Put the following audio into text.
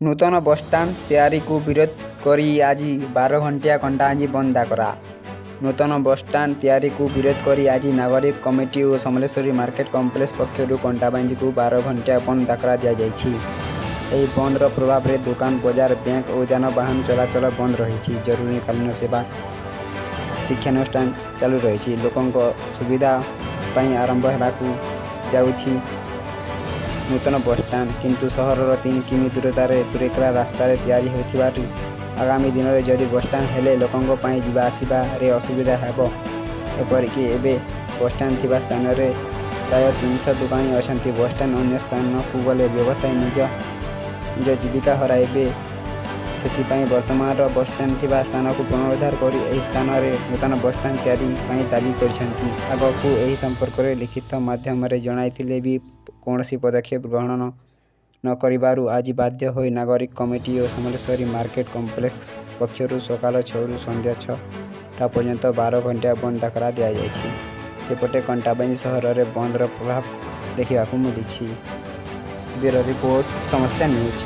ନୂତନ ବସ୍ଷ୍ଟାଣ୍ଡ ତିଆରିକୁ ବିରୋଧ କରି ଆଜି 12 ଘଣ୍ଟିଆ କଣ୍ଟାବାଞ୍ଜି ବନ୍ଦ ଡାକରା। ନୂତନ ବସ୍ଷ୍ଟାଣ୍ଡ ତିଆରିକୁ ବିରୋଧ କରି ଆଜି ନାଗରିକ କମିଟି ଓ ସମଲେଶ୍ୱରୀ ମାର୍କେଟ କମ୍ପ୍ଲେକ୍ସ ପକ୍ଷରୁ କଣ୍ଟାବାଞ୍ଜିକୁ 12 ଘଣ୍ଟିଆ ବନ୍ଦ ଡାକରା ଦିଆଯାଇଛି। ଏହି ବନ୍ଦର ପ୍ରଭାବରେ ଦୋକାନ ବଜାର ବ୍ୟାଙ୍କ ଓ ଯାନବାହନ ଚଳାଚଳ ବନ୍ଦ ରହିଛି। ଜରୁରୀକାଳୀନ ସେବା ଶିକ୍ଷାନୁଷ୍ଠାନ ଚାଲୁ ରହିଛି। ଲୋକଙ୍କ ସୁବିଧା ପାଇଁ ଆରମ୍ଭ ହେବାକୁ ଯାଉଛି ନୂତନ ବସ୍ଷ୍ଟାଣ୍ଡ, କିନ୍ତୁ ସହରର 3 କିମି ଦୂରତାରେ ତୁରେକେଲା ରାସ୍ତାରେ ତିଆରି ହେଉଥିବାରୁ ଆଗାମୀ ଦିନରେ ଯଦି ବସ୍ଷ୍ଟାଣ୍ଡ ହେଲେ ଲୋକଙ୍କ ପାଇଁ ଯିବା ଆସିବାରେ ଅସୁବିଧା ହେବ। ଏପରିକି ଏବେ ବସ୍ଷ୍ଟାଣ୍ଡ ଥିବା ସ୍ଥାନରେ ପ୍ରାୟ 300 ଦୋକାନୀ ଅଛନ୍ତି। ବସ୍ଷ୍ଟାଣ୍ଡ ଅନ୍ୟ ସ୍ଥାନକୁ ଗଲେ ବ୍ୟବସାୟୀ ନିଜ ଜୀବିକା ହରାଇବେ। ସେଥିପାଇଁ ବର୍ତ୍ତମାନର ବସ୍ଷ୍ଟାଣ୍ଡ ଥିବା ସ୍ଥାନକୁ ପୁନରୁଦ୍ଧାର କରି ଏହି ସ୍ଥାନରେ ନୂତନ ବସ୍ଷ୍ଟାଣ୍ଡ ତିଆରି ପାଇଁ ଦାବି କରିଛନ୍ତି। ଆଗକୁ ଏହି ସମ୍ପର୍କରେ ଲିଖିତ ମାଧ୍ୟମରେ ଜଣାଇଥିଲେ ବି କୌଣସି ପଦକ୍ଷେପ ଗ୍ରହଣ ନ କରିବାରୁ ଆଜି ବାଧ୍ୟ ହୋଇ ନାଗରିକ କମିଟି ଓ ସମଲେଶ୍ୱରୀ ମାର୍କେଟ କମ୍ପ୍ଲେକ୍ସ ପକ୍ଷରୁ ସକାଳ 6ରୁ ସନ୍ଧ୍ୟା 6ଟା ପର୍ଯ୍ୟନ୍ତ 12 ଘଣ୍ଟିଆ ବନ୍ଦ ଡାକରା ଦିଆଯାଇଛି। ସେପଟେ କଣ୍ଟାବାଞ୍ଜି ସହରରେ ବନ୍ଦର ପ୍ରଭାବ ଦେଖିବାକୁ ମିଳିଛି। ବ୍ୟୁରୋ ରିପୋର୍ଟ, ସମସ୍ୟା ନ୍ୟୁଜ୍।